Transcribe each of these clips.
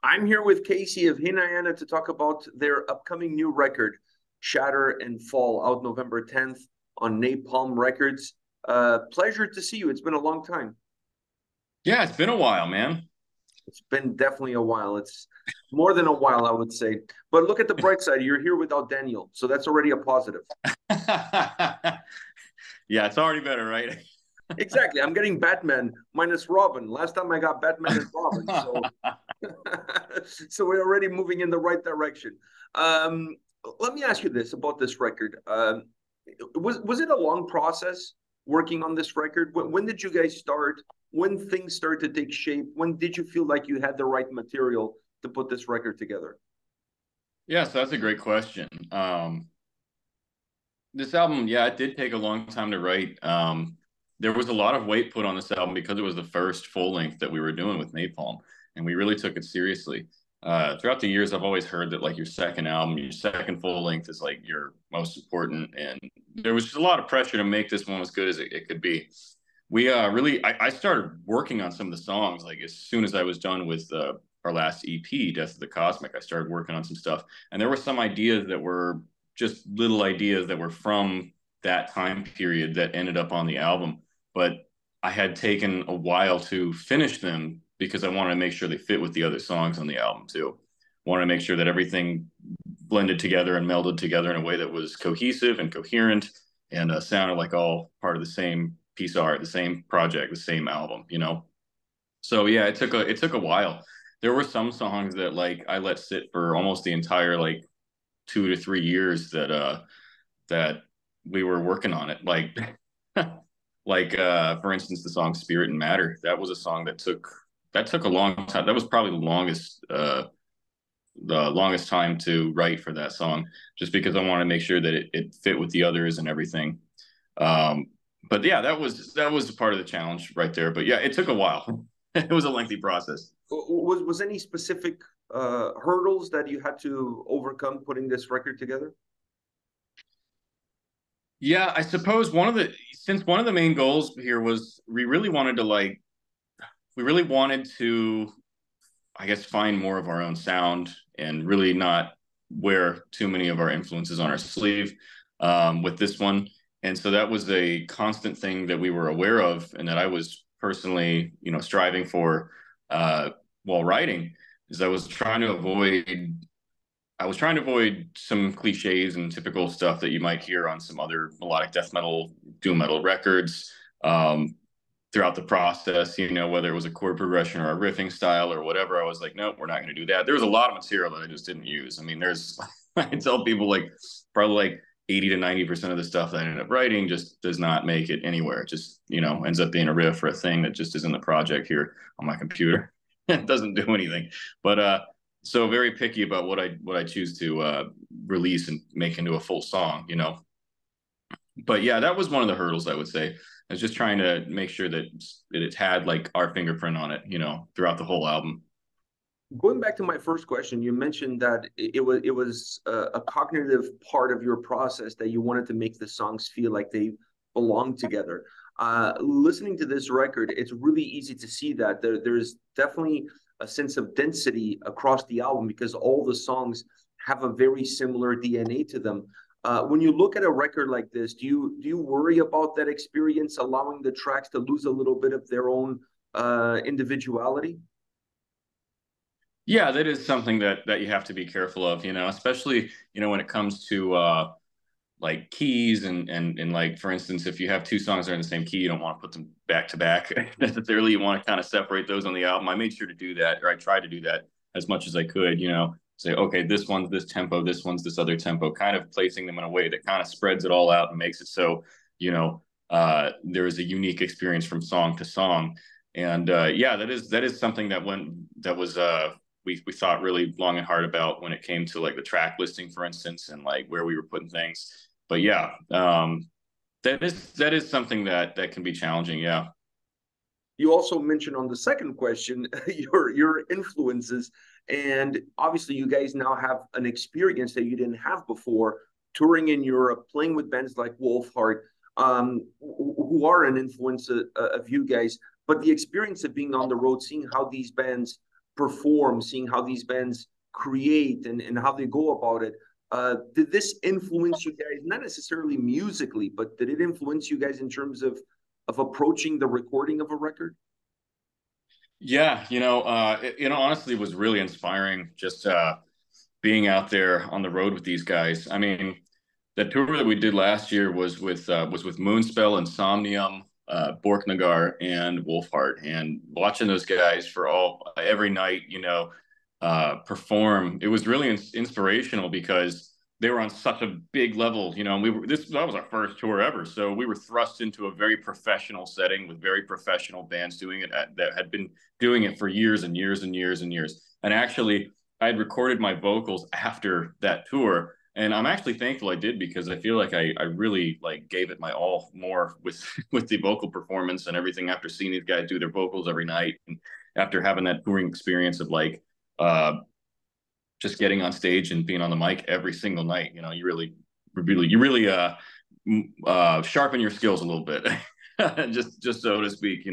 I'm here with Casey of Hinayana to talk about their upcoming new record, Shatter and Fall, out November 10th on Napalm Records. Pleasure to see you. It's been a long time. Yeah, it's been a while, man. It's been definitely a while. It's more than a while, I would say. But look at the bright side. You're here without Daniel, so that's already a positive. Yeah, it's already better, right? Exactly. I'm getting Batman minus Robin. Last time I got Batman and Robin, so so we're already moving in the right direction. Um, Let me ask you this about this record. Was it a long process working on this record? When did you guys start? When things started to take shape? When did you feel like you had the right material to put this record together? Yeah, so that's a great question. This album, yeah, it did take a long time to write. There was a lot of weight put on this album because it was the first full length that we were doing with Napalm, and we really took it seriously. Throughout the years, I've always heard that like your second album, your second full length is like your most important, and there was just a lot of pressure to make this one as good as it could be. We I started working on some of the songs like as soon as I was done with our last EP, Death of the Cosmic. I started working on some stuff, and there were some ideas that were just little ideas that were from that time period that ended up on the album. But I had taken a while to finish them because I wanted to make sure they fit with the other songs on the album too. Wanted to make sure that everything blended together and melded together in a way that was cohesive and coherent and sounded like all part of the same piece of art, the same project, the same album, you know? So yeah, it took a while. There were some songs that like I let sit for almost the entire like 2 to 3 years that we were working on it. Like for instance, the song Spirit and Matter. That was a song that took a long time. That was probably the longest time to write for that song, just because I wanted to make sure that it fit with the others and everything. Um, but yeah, that was part of the challenge right there. But yeah, it took a while. It was a lengthy process. Was any specific hurdles that you had to overcome putting this record together? Yeah, I suppose one of the main goals here was we really wanted to, I guess, find more of our own sound and really not wear too many of our influences on our sleeve with this one. And so that was a constant thing that we were aware of and that I was personally, striving for while writing, is I was trying to avoid some cliches and typical stuff that you might hear on some other melodic death metal, doom metal records. Throughout the process, whether it was a chord progression or a riffing style or whatever, I was like, nope, we're not going to do that. There was a lot of material that I just didn't use. I mean, I tell people like probably like 80 to 90% of the stuff that I ended up writing just does not make it anywhere. It just, ends up being a riff or a thing that just is in the project here on my computer. It doesn't do anything. But so very picky about what I choose to release and make into a full song. But yeah, that was one of the hurdles, I would say. I was just trying to make sure that it had like our fingerprint on it, throughout the whole album. Going back to my first question, you mentioned that it was a cognitive part of your process that you wanted to make the songs feel like they belong together. Listening to this record, it's really easy to see that there's definitely a sense of density across the album because all the songs have a very similar DNA to them. When you look at a record like this, do you worry about that experience allowing the tracks to lose a little bit of their own individuality? Yeah, that is something that you have to be careful of, especially, when it comes to like keys and like for instance, if you have two songs that are in the same key, you don't want to put them back to back necessarily. You want to kind of separate those on the album. I made sure to do that, or I tried to do that as much as I could, say, okay, this one's this tempo, this one's this other tempo, kind of placing them in a way that kind of spreads it all out and makes it so, there is a unique experience from song to song. And yeah, that is something we thought really long and hard about when it came to like the track listing, for instance, and like where we were putting things. But yeah, that is something that can be challenging. Yeah. You also mentioned on the second question your influences, and obviously you guys now have an experience that you didn't have before, touring in Europe, playing with bands like Wolfheart, who are an influence of you guys. But the experience of being on the road, seeing how these bands perform, seeing how these bands create and how they go about it. Did this influence you guys, not necessarily musically, but did it influence you guys in terms of approaching the recording of a record? Yeah, honestly, it was really inspiring just being out there on the road with these guys. I mean, the tour that we did last year was with Moonspell, Insomnium, Borknagar, and Wolfheart, and watching those guys for every night, perform. It was really inspirational because they were on such a big level, and that was our first tour ever, so we were thrust into a very professional setting with very professional bands doing it that had been doing it for years and years and years and years. And actually, I had recorded my vocals after that tour, and I'm actually thankful I did, because I feel like I really like gave it my all more with with the vocal performance and everything after seeing these guys do their vocals every night, and after having that touring experience of like uh just getting on stage and being on the mic every single night. You really sharpen your skills a little bit, just so to speak.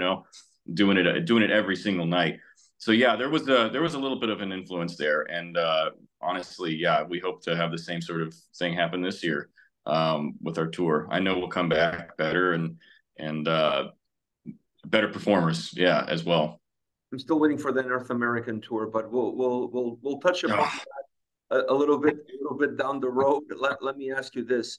Doing it every single night. So yeah, there was a little bit of an influence there, and honestly, yeah, we hope to have the same sort of thing happen this year with our tour. I know we'll come back better and better performers, yeah, as well. I'm still waiting for the North American tour, but we'll touch upon Oh, a little bit down the road. Let me ask you this.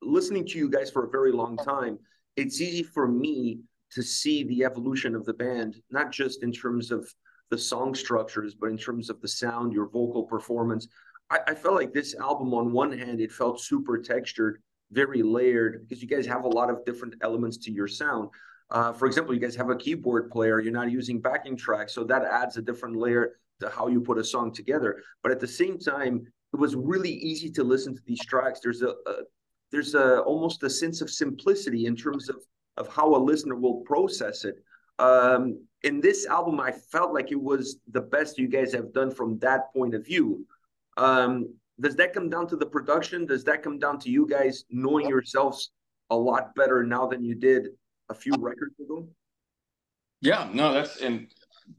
Listening to you guys for a very long time, it's easy for me to see the evolution of the band, not just in terms of the song structures, but in terms of the sound, your vocal performance. I felt like this album, on one hand, it felt super textured, very layered, because you guys have a lot of different elements to your sound. For example, you guys have a keyboard player, you're not using backing tracks, so that adds a different layer to how you put a song together. But at the same time, it was really easy to listen to these tracks. There's almost a sense of simplicity in terms of how a listener will process it. In this album, I felt like it was the best you guys have done from that point of view. Does that come down to the production? Does that come down to you guys knowing yourselves a lot better now than you did a few records ago? yeah, no, and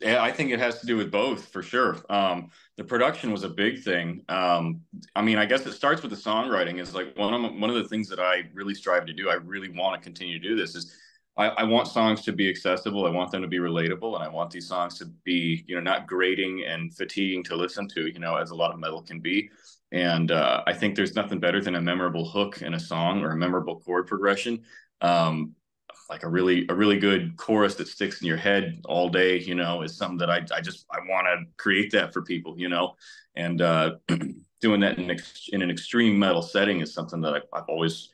yeah, I think it has to do with both for sure. The production was a big thing. I mean, I guess it starts with the songwriting. Is like one of the things that I really strive to do. I really want to continue to do this. Is I want songs to be accessible. I want them to be relatable, and I want these songs to be, not grating and fatiguing to listen to, as a lot of metal can be. And I think there's nothing better than a memorable hook in a song or a memorable chord progression. Like a really good chorus that sticks in your head all day, is something that I want to create that for people, and doing that in an extreme metal setting is something that I've always,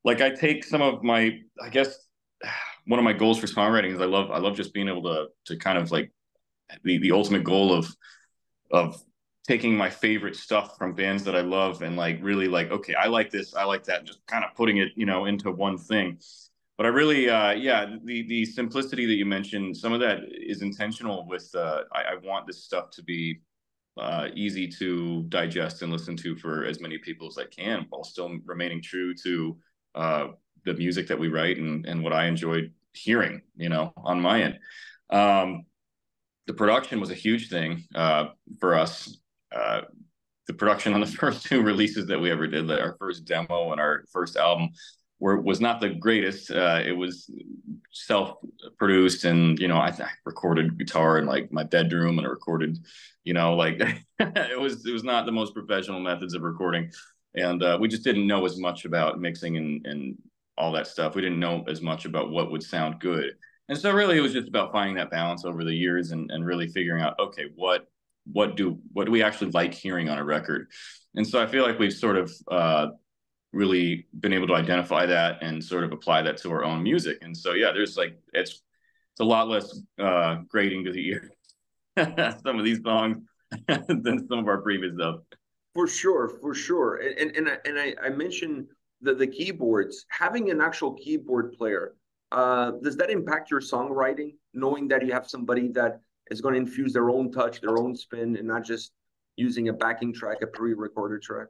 like I take some of my, I guess one of my goals for songwriting is I love just being able to kind of like the ultimate goal of taking my favorite stuff from bands that I love and like really like, okay, I like this, I like that, and just kind of putting it, into one thing. But I really, yeah, the simplicity that you mentioned, some of that is intentional with, I want this stuff to be easy to digest and listen to for as many people as I can, while still remaining true to the music that we write and what I enjoyed hearing, on my end. The production was a huge thing for us. The production on the first two releases that we ever did, our first demo and our first album, was not the greatest. It was self-produced, and I recorded guitar in like my bedroom, and I recorded, like it was not the most professional methods of recording, and we just didn't know as much about mixing and all that stuff. We didn't know as much about what would sound good, and so really it was just about finding that balance over the years and really figuring out, okay, what do we actually like hearing on a record. And so I feel like we've sort of really been able to identify that and sort of apply that to our own music. And so yeah, there's like it's a lot less grating to the ear some of these songs than some of our previous stuff. For sure, for sure. I mentioned the keyboards. Having an actual keyboard player, does that impact your songwriting, knowing that you have somebody that is going to infuse their own touch, their own spin, and not just using a backing track, a pre-recorded track?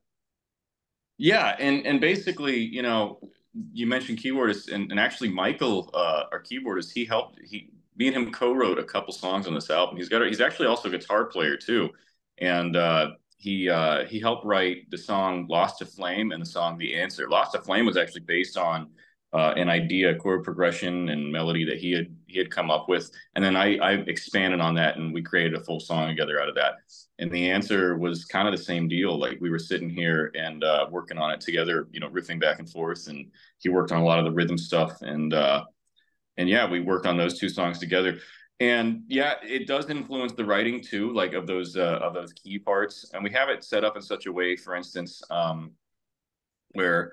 Yeah, and basically, you mentioned keyboardists, and actually Michael, our keyboardist, he helped. me and him co-wrote a couple songs on this album. He's actually also a guitar player too, and he helped write the song "Lost to Flame" and the song "The Answer." "Lost to Flame" was actually based on an idea, chord progression, and melody that he had come up with, and then I expanded on that, and we created a full song together out of that. And "The Answer" was kind of the same deal. Like we were sitting here and working on it together, you know, riffing back and forth, and he worked on a lot of the rhythm stuff, and yeah, we worked on those two songs together. And yeah, it does influence the writing too, like of those key parts. And we have it set up in such a way, for instance, where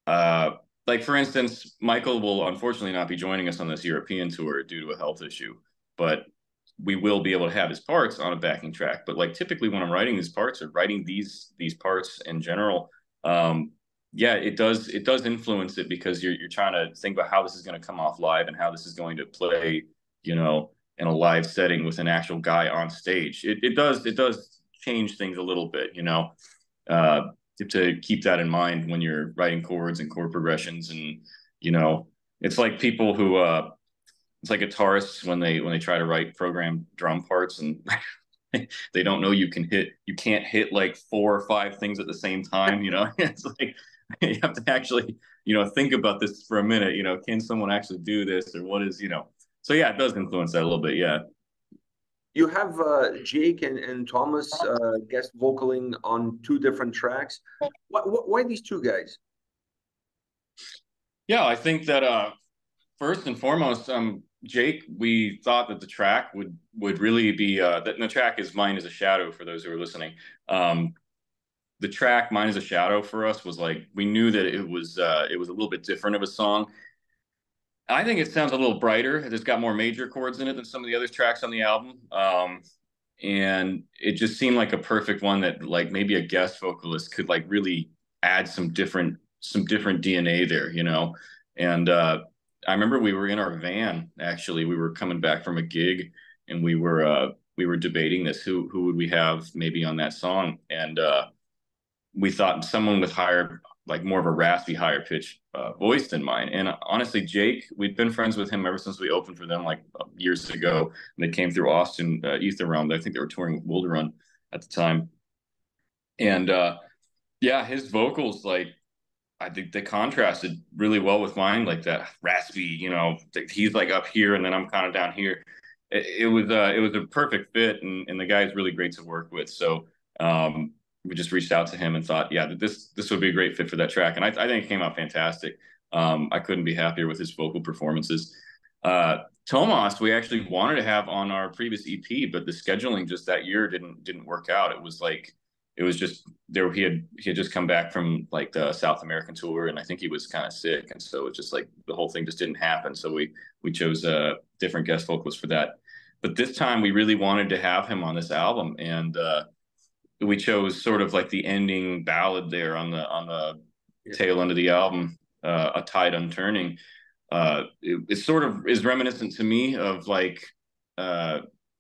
uh, like for instance, Michael will unfortunately not be joining us on this European tour due to a health issue, but we will be able to have his parts on a backing track. But like typically when I'm writing these parts or writing these parts in general, yeah, it does influence it because you're trying to think about how this is going to come off live and how this is going to play, you know, in a live setting with an actual guy on stage. It does change things a little bit, you know. To keep that in mind when you're writing chords and chord progressions, and you know, it's like people who it's like guitarists when they try to write program drum parts and they don't know you can't hit like 4 or 5 things at the same time, you know. It's like you have to actually, you know, think about this for a minute, you know, can someone actually do this, or what is, you know. So yeah, it does influence that a little bit. Yeah. You have Jake and Thomas guest vocaling on 2 different tracks. Why these 2 guys? Yeah, I think that first and foremost, Jake, we thought that the track would really be that the track is "Mine is a Shadow" for those who are listening. The track "Mine is a Shadow" for us was like, we knew that it was a little bit different of a song. I think it sounds a little brighter. It's got more major chords in it than some of the other tracks on the album. And it just seemed like a perfect one that like maybe a guest vocalist could like really add some different DNA there, you know. And I remember we were in our van, actually. We were coming back from a gig, and we were debating this, who would we have maybe on that song. And we thought someone with higher, like more of a raspy, higher pitch voice than mine. And honestly, Jake, we'd been friends with him ever since we opened for them like years ago. And they came through Austin, Ether Realm. I think they were touring with Wilder Run at the time. And yeah, his vocals, like, I think they contrasted really well with mine, like that raspy, you know, he's like up here and then I'm kind of down here. It was a perfect fit, and the guy's really great to work with. So we just reached out to him and thought, yeah, this would be a great fit for that track. And I think it came out fantastic. I couldn't be happier with his vocal performances. Tomas, we actually wanted to have on our previous EP, but the scheduling just that year didn't work out. It was just there. He had just come back from like the South American tour, and I think he was kind of sick, and so it's just like the whole thing just didn't happen. So we chose a different guest vocalist for that. But this time we really wanted to have him on this album, and we chose sort of like the ending ballad there on the tail end of the album, "A Tide Unturning." It sort of is reminiscent to me of like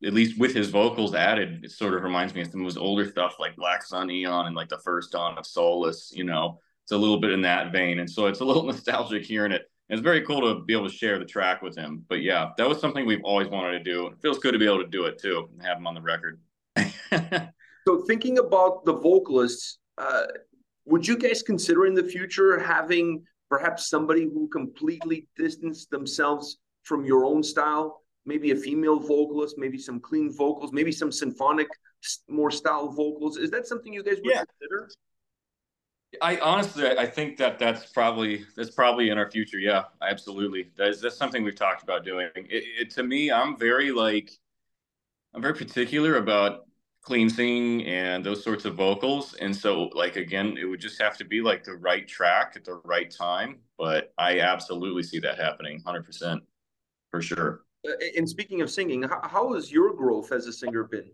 at least with his vocals added, it sort of reminds me of some of his older stuff like Black Sun Eon and like the first dawn of Solace, you know. It's a little bit in that vein. And so it's a little nostalgic hearing it. And it's very cool to be able to share the track with him. But yeah, that was something we've always wanted to do. It feels good to be able to do it too and have him on the record. So thinking about the vocalists, would you guys consider in the future having perhaps somebody who completely distanced themselves from your own style? Maybe a female vocalist, maybe some clean vocals, maybe some symphonic, more style vocals. Is that something you guys would consider? I honestly, I think that's probably in our future. Yeah, absolutely. That's something we've talked about doing. To me, I'm very particular about clean singing and those sorts of vocals. And so like, again, it would just have to be like the right track at the right time. But I absolutely see that happening 100% for sure. And speaking of singing, how has your growth as a singer been?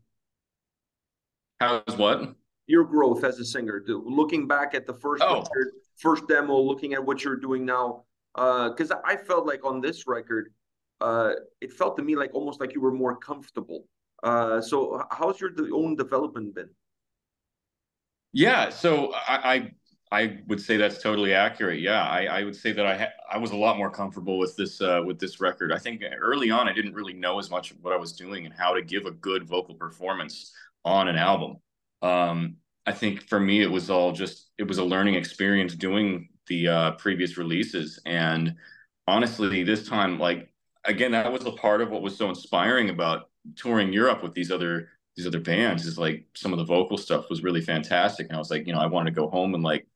How's what? Your growth as a singer, looking back at the first record, first demo, looking at what you're doing now. Because I felt like on this record, it felt to me like almost like you were more comfortable. So how's your own development been? Yeah, so I I would say that's totally accurate. Yeah, I would say that I was a lot more comfortable with this record. I think early on I didn't really know as much what I was doing and how to give a good vocal performance on an album. I think for me it was all just it was a learning experience doing the previous releases. And honestly, this time, like again, that was a part of what was so inspiring about touring Europe with these other bands is like some of the vocal stuff was really fantastic. And I was like, I wanted to go home and like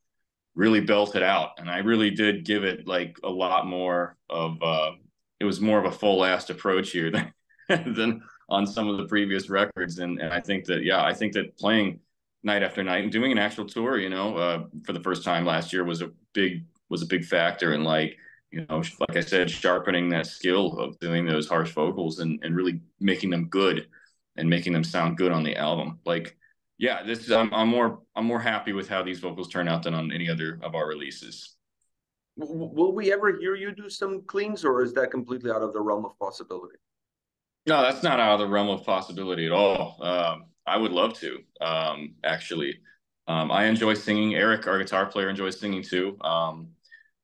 really belt it out. And I really did give it like a lot more of it was more of a full assed approach here than than on some of the previous records. And I think that I think that playing night after night and doing an actual tour, for the first time last year was a big factor in like, like I said, sharpening that skill of doing those harsh vocals and really making them good and making them sound good on the album. Like yeah, this is I'm more happy with how these vocals turn out than on any other of our releases. Will we ever hear you do some cleans, or is that completely out of the realm of possibility? No, that's not out of the realm of possibility at all. I would love to, actually. I enjoy singing. Eric, our guitar player, enjoys singing too.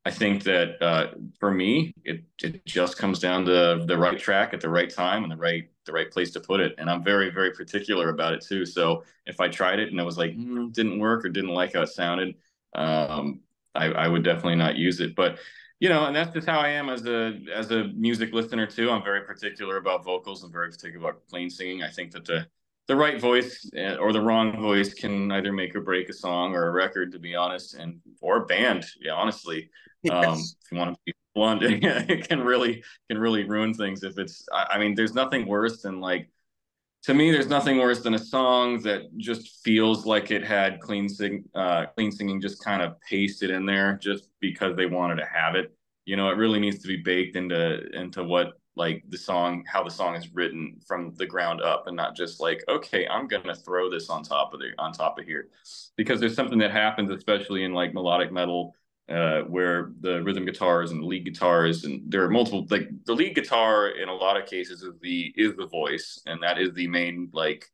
I think that for me, it just comes down to the right track at the right time and the right place to put it. And I'm very, very particular about it too. So if I tried it and I was like, didn't work or didn't like how it sounded, I would definitely not use it. But and that's just how I am as a music listener too. I'm very particular about vocals. I'm very particular about clean singing. I think that the right voice or the wrong voice can either make or break a song or a record, to be honest, and or a band. Yeah, honestly, Yes. if you want to be blunt, it can really ruin things. If it's, I mean, there's nothing worse than like to me, there's nothing worse than a song that just feels like it had clean singing just kind of pasted in there just because they wanted to have it. It really needs to be baked into what like how the song is written from the ground up, and not just like, okay, I'm gonna throw this on top of here, because there's something that happens, especially in like melodic metal, where the rhythm guitars and lead guitars, and there are multiple, like the lead guitar in a lot of cases is the voice, and that is the main, like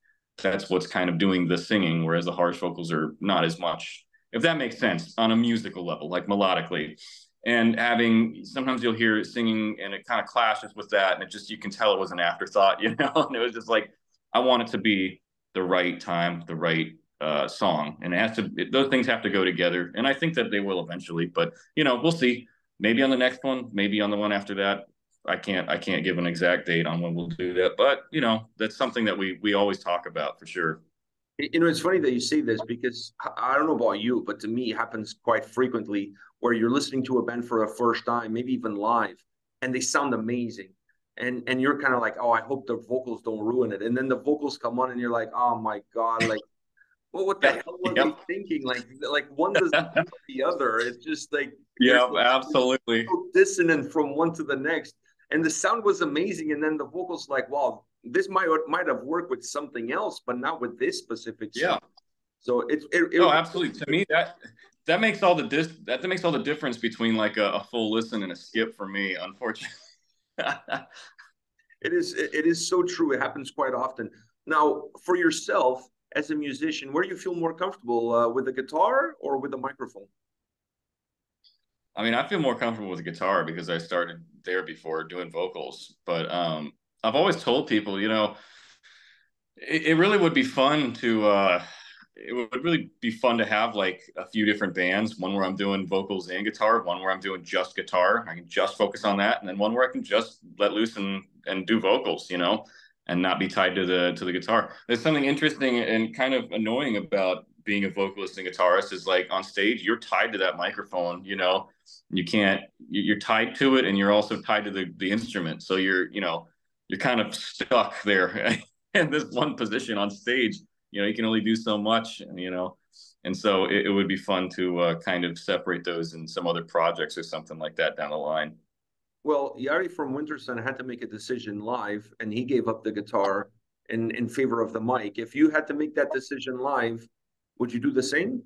that's what's kind of doing the singing, whereas the harsh vocals are not as much, if that makes sense, on a musical level, like melodically. And having sometimes you'll hear singing and it kind of clashes with that, and it just, you can tell it was an afterthought, and it was just like, I want it to be the right time, the right song, and those things have to go together, and I think that they will eventually. But we'll see. Maybe on the next one, maybe on the one after that. I can't give an exact date on when we'll do that, but that's something that we always talk about for sure. It's funny that you say this because I don't know about you, but to me, it happens quite frequently where you're listening to a band for a first time, maybe even live, and they sound amazing. And you're kind of like, oh, I hope the vocals don't ruin it. And then the vocals come on, and you're like, oh my God, like, well, what the Yep. hell were they Yep. thinking? Like one doesn't help the other. It's just like they're Yep. Absolutely. so dissonant from one to the next. And the sound was amazing, and then the vocals like, wow, this might have worked with something else, but not with this specific song. Yeah. So No, absolutely. To me, that makes all that makes all the difference between like a full listen and a skip for me, unfortunately. it is so true. It happens quite often. Now, for yourself as a musician, where do you feel more comfortable, with the guitar or with the microphone? I mean, I feel more comfortable with the guitar because I started there before doing vocals. But I've always told people, it really would be fun to it would really be fun to have like a few different bands, one where I'm doing vocals and guitar, one where I'm doing just guitar, I can just focus on that, and then one where I can just let loose and do vocals, and not be tied to the guitar. There's something interesting and kind of annoying about being a vocalist and guitarist is like on stage you're tied to that microphone, you can't, you're tied to it, and you're also tied to the instrument, so you're kind of stuck there in this one position on stage. You can only do so much, and so it would be fun to kind of separate those in some other projects or something like that down the line. Well, Yari from Winterson had to make a decision live, and he gave up the guitar in favor of the mic. If you had to make that decision live, would you do the same?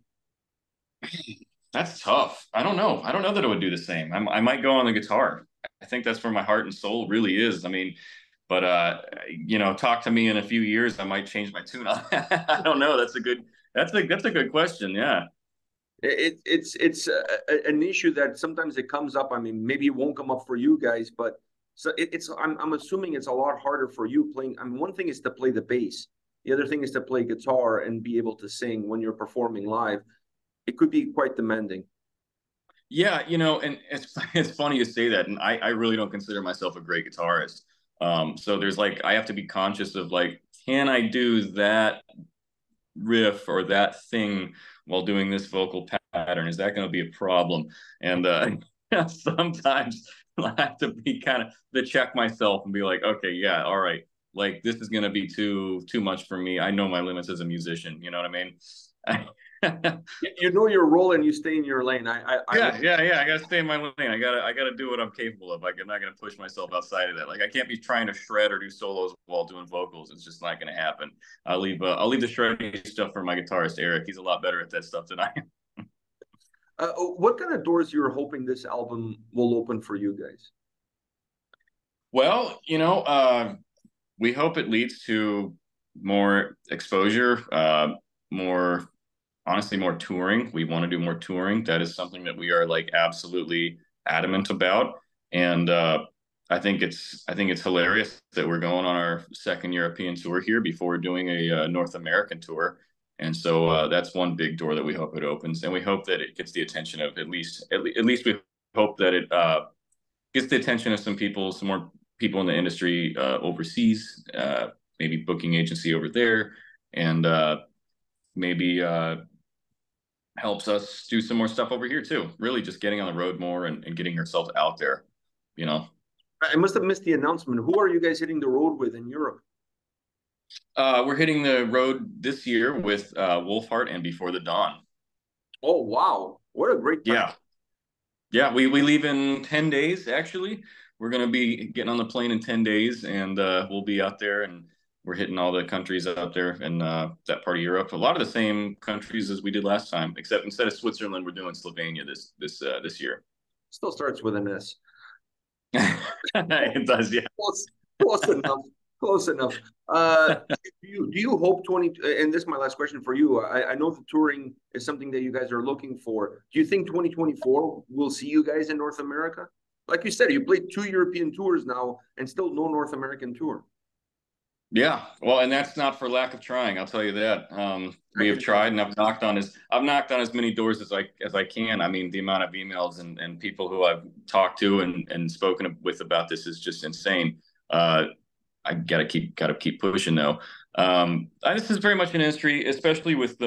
That's tough. I don't know. I don't know that it would do the same. I might go on the guitar. I think that's where my heart and soul really is. I mean, but talk to me in a few years, I might change my tune. I don't know. That's a good question. Yeah. It's an issue that sometimes it comes up. I mean, maybe it won't come up for you guys, but so I'm assuming it's a lot harder for you playing. I mean, one thing is to play the bass. The other thing is to play guitar and be able to sing when you're performing live. It could be quite demanding. Yeah, and it's funny you say that, and I really don't consider myself a great guitarist. So there's like I have to be conscious of like, can I do that riff or that thing while doing this vocal pattern? Is that going to be a problem? And sometimes I have to be kind of to check myself and be like, okay, yeah, all right, like this is going to be too much for me. I know my limits as a musician. You know what I mean? You know your role and you stay in your lane. Yeah. I gotta stay in my lane. I gotta do what I'm capable of. Like I'm not gonna push myself outside of that. Like I can't be trying to shred or do solos while doing vocals. It's just not gonna happen. I'll leave the shredding stuff for my guitarist Eric. He's a lot better at that stuff than I am. What kind of doors you're hoping this album will open for you guys? Well, we hope it leads to more exposure, more honestly more touring. We want to do more touring. That is something that we are like absolutely adamant about. And I think it's hilarious that we're going on our second European tour here before doing a North American tour. And so that's one big door that we hope it opens, and we hope that it gets the attention of at least we hope that it gets the attention of some more people in the industry overseas, maybe booking agency over there, and maybe helps us do some more stuff over here too. Really just getting on the road more and getting ourselves out there, you know. I must have missed the announcement. Who are you guys hitting the road with in Europe? We're hitting the road this year with Wolfheart and Before the Dawn. Oh, wow. What a great time. Yeah, we leave in 10 days, actually. We're going to be getting on the plane in 10 days, and we'll be out there, and we're hitting all the countries out there in that part of Europe. A lot of the same countries as we did last time, except instead of Switzerland, we're doing Slovenia this year. Still starts with an S. It does, yeah. Close enough. Close enough. Do you hope 20? And this is my last question for you. I know the touring is something that you guys are looking for. Do you think 2024 will see you guys in North America? Like you said, you played 2 European tours now and still no North American tour. Yeah, well, and that's not for lack of trying. I'll tell you that. We have tried, and I've knocked on as many doors as I can. I mean, the amount of emails and people who I've talked to and spoken with about this is just insane. I gotta keep pushing though. This is very much an industry, especially with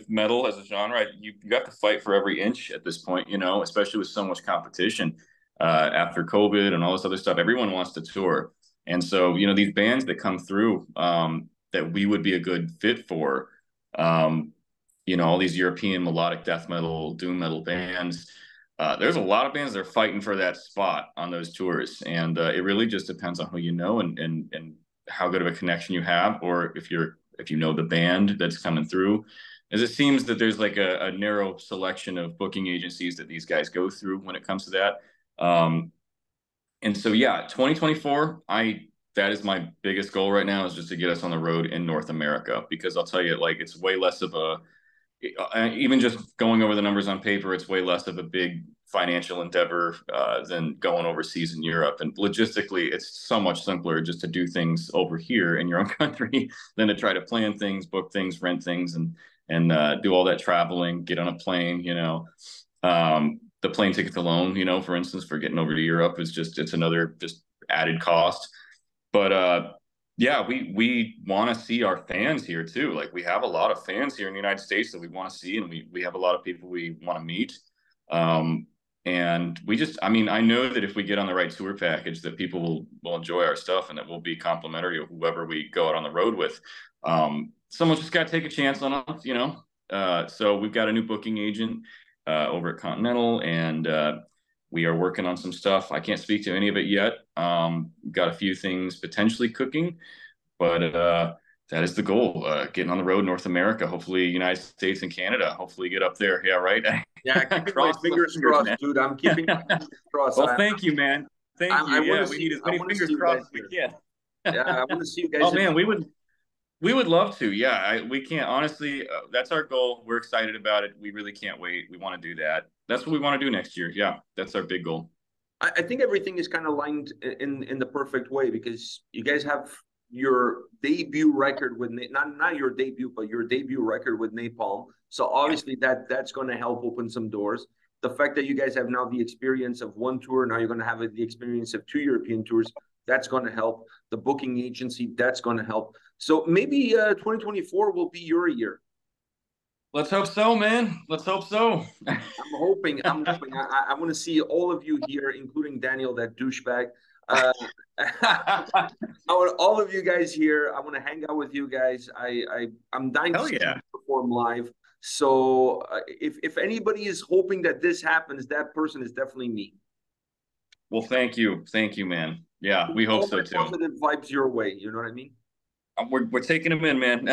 metal as a genre. You have to fight for every inch at this point, especially with so much competition after COVID and all this other stuff. Everyone wants to tour. And so, these bands that come through that we would be a good fit for, all these European melodic death metal, doom metal bands, there's a lot of bands that are fighting for that spot on those tours. And it really just depends on who you know and how good of a connection you have, or if you know the band that's coming through. As it seems that there's like a narrow selection of booking agencies that these guys go through when it comes to that. And so, yeah, 2024, that is my biggest goal right now, is just to get us on the road in North America, because I'll tell you, like, it's way less of even just going over the numbers on paper, it's way less of a big financial endeavor than going overseas in Europe. And logistically, it's so much simpler just to do things over here in your own country than to try to plan things, book things, rent things, and do all that traveling, get on a plane, the plane tickets alone, for instance, for getting over to Europe it's another just added cost. But yeah, we want to see our fans here too. Like, we have a lot of fans here in the United States that we want to see, and we have a lot of people we want to meet. And I know that if we get on the right tour package, that people will enjoy our stuff, and that we'll be complimentary of whoever we go out on the road with. Someone's just got to take a chance on us, so we've got a new booking agent over at Continental, and we are working on some stuff. I can't speak to any of it yet. We've got a few things potentially cooking, but that is the goal, getting on the road, North America, hopefully United States and Canada, hopefully get up there. Yeah, right? Yeah, keeping my fingers crossed, man. Dude. I'm keeping my fingers crossed. Well, thank you, man. Thank you. Yeah, we need as many fingers crossed as we can. Yeah, I want to see you guys. Oh, man, we would We would love to. Yeah, we can't honestly. That's our goal. We're excited about it. We really can't wait. We want to do that. That's what we want to do next year. Yeah, that's our big goal. I think everything is kind of lined in the perfect way because you guys have your debut record with not your debut, but your debut record with Napalm. So Yeah. obviously that's going to help open some doors. The fact that you guys have now the experience of one tour, now you're going to have the experience of two European tours. That's going to help. The booking agency, that's going to help. So maybe 2024 will be your year. Let's hope so, man. Let's hope so. I'm hoping. I'm hoping. I want to see all of you here, including Daniel, that douchebag. Uh, I want all of you guys here. I want to hang out with you guys. I'm dying to Hell see you yeah. perform live. So if anybody is hoping that this happens, that person is definitely me. Well, thank you, man. Yeah, we hope All so my too. positive vibes your way. You know what I mean? We're taking them in, man.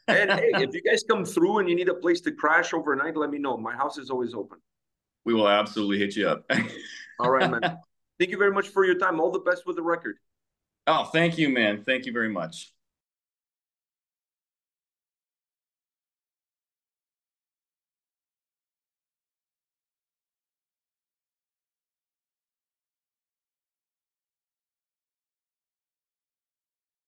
And hey, if you guys come through and you need a place to crash overnight, let me know. My house is always open. We will absolutely hit you up. All right, man. Thank you very much for your time. All the best with the record. Oh, thank you, man. Thank you very much.